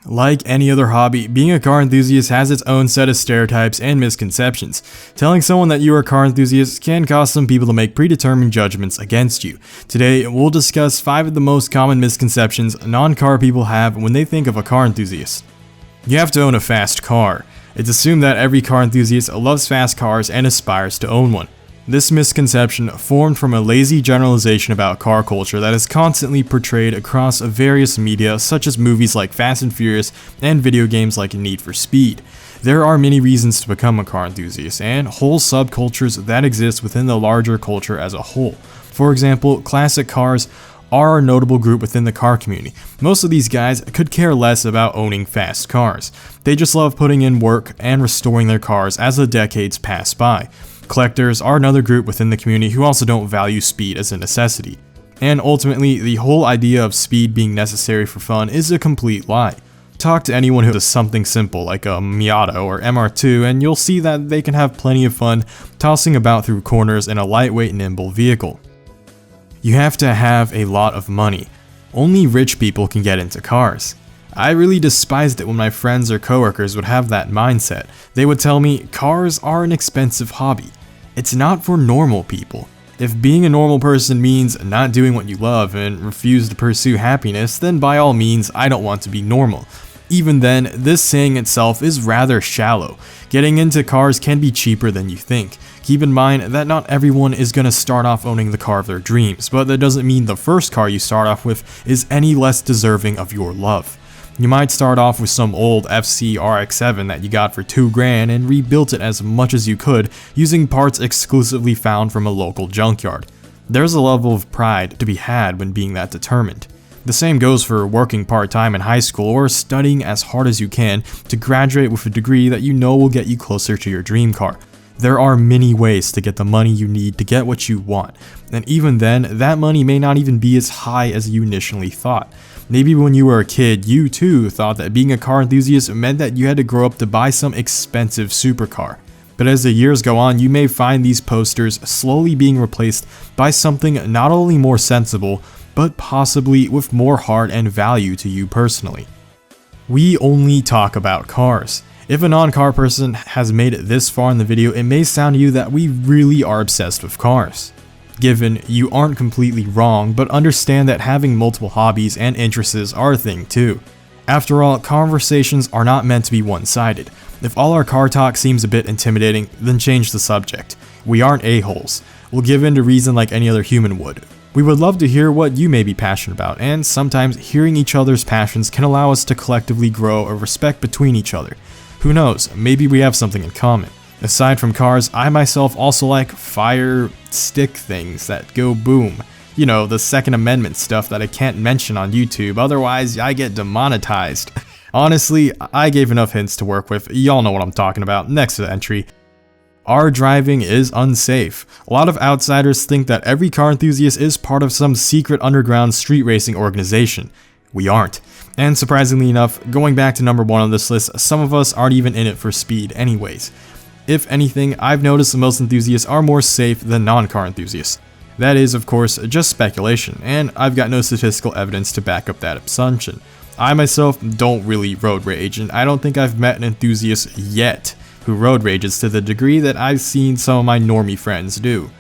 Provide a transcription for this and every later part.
Like any other hobby, being a car enthusiast has its own set of stereotypes and misconceptions. Telling someone that you are a car enthusiast can cause some people to make predetermined judgments against you. Today, we'll discuss 5 of the most common misconceptions non-car people have when they think of a car enthusiast. You have to own a fast car. It's assumed that every car enthusiast loves fast cars and aspires to own one. This misconception formed from a lazy generalization about car culture that is constantly portrayed across various media such as movies like Fast and Furious and video games like Need for Speed. There are many reasons to become a car enthusiast and whole subcultures that exist within the larger culture as a whole. For example, classic cars are a notable group within the car community. Most of these guys could care less about owning fast cars. They just love putting in work and restoring their cars as the decades pass by. Collectors are another group within the community who also don't value speed as a necessity. And ultimately, the whole idea of speed being necessary for fun is a complete lie. Talk to anyone who does something simple like a Miata or MR2 and you'll see that they can have plenty of fun tossing about through corners in a lightweight, nimble vehicle. You have to have a lot of money. Only rich people can get into cars. I really despised it when my friends or coworkers would have that mindset. They would tell me, cars are an expensive hobby. It's not for normal people. If being a normal person means not doing what you love and refuse to pursue happiness, then by all means, I don't want to be normal. Even then, this saying itself is rather shallow. Getting into cars can be cheaper than you think. Keep in mind that not everyone is going to start off owning the car of their dreams, but that doesn't mean the first car you start off with is any less deserving of your love. You might start off with some old FC RX-7 that you got for $2,000 and rebuilt it as much as you could using parts exclusively found from a local junkyard. There's a level of pride to be had when being that determined. The same goes for working part-time in high school or studying as hard as you can to graduate with a degree that you know will get you closer to your dream car. There are many ways to get the money you need to get what you want, and even then, that money may not even be as high as you initially thought. Maybe when you were a kid, you too thought that being a car enthusiast meant that you had to grow up to buy some expensive supercar. But as the years go on, you may find these posters slowly being replaced by something not only more sensible, but possibly with more heart and value to you personally. We only talk about cars. If a non-car person has made it this far in the video, it may sound to you that we really are obsessed with cars. Given, you aren't completely wrong, but understand that having multiple hobbies and interests are a thing too. After all, conversations are not meant to be one-sided. If all our car talk seems a bit intimidating, then change the subject. We aren't a-holes. We'll give in to reason like any other human would. We would love to hear what you may be passionate about, and sometimes hearing each other's passions can allow us to collectively grow a respect between each other. Who knows, maybe we have something in common. Aside from cars, I myself also like fire stick things that go boom. You know, the Second Amendment stuff that I can't mention on YouTube, otherwise I get demonetized. Honestly, I gave enough hints to work with, y'all know what I'm talking about. Next entry. Our driving is unsafe. A lot of outsiders think that every car enthusiast is part of some secret underground street racing organization. We aren't. And surprisingly enough, going back to number 1 on this list, some of us aren't even in it for speed anyways. If anything, I've noticed that most enthusiasts are more safe than non-car enthusiasts. That is, of course, just speculation, and I've got no statistical evidence to back up that assumption. I myself don't really road rage, and I don't think I've met an enthusiast yet who road rages to the degree that I've seen some of my normie friends do.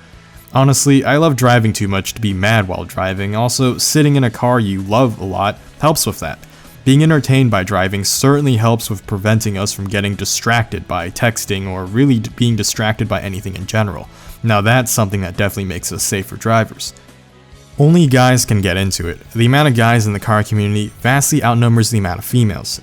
Honestly, I love driving too much to be mad while driving. Also, sitting in a car you love a lot helps with that. Being entertained by driving certainly helps with preventing us from getting distracted by texting or really being distracted by anything in general. Now that's something that definitely makes us safer drivers. Only guys can get into it. The amount of guys in the car community vastly outnumbers the amount of females.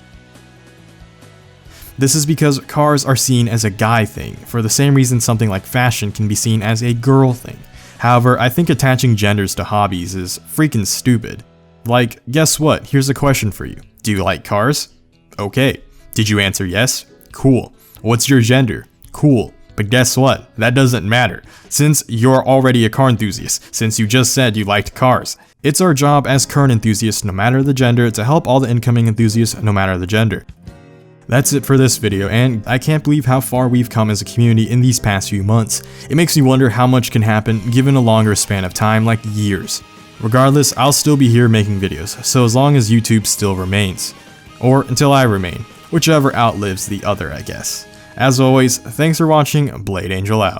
This is because cars are seen as a guy thing, for the same reason something like fashion can be seen as a girl thing. However, I think attaching genders to hobbies is freaking stupid. Like, guess what? Here's a question for you. Do you like cars? Okay. Did you answer yes? Cool. What's your gender? Cool. But guess what? That doesn't matter, since you're already a car enthusiast, since you just said you liked cars. It's our job as current enthusiasts, no matter the gender, to help all the incoming enthusiasts, no matter the gender. That's it for this video, and I can't believe how far we've come as a community in these past few months. It makes me wonder how much can happen given a longer span of time, like years. Regardless, I'll still be here making videos, so as long as YouTube still remains. Or until I remain, whichever outlives the other, I guess. As always, thanks for watching, Blade Angel out.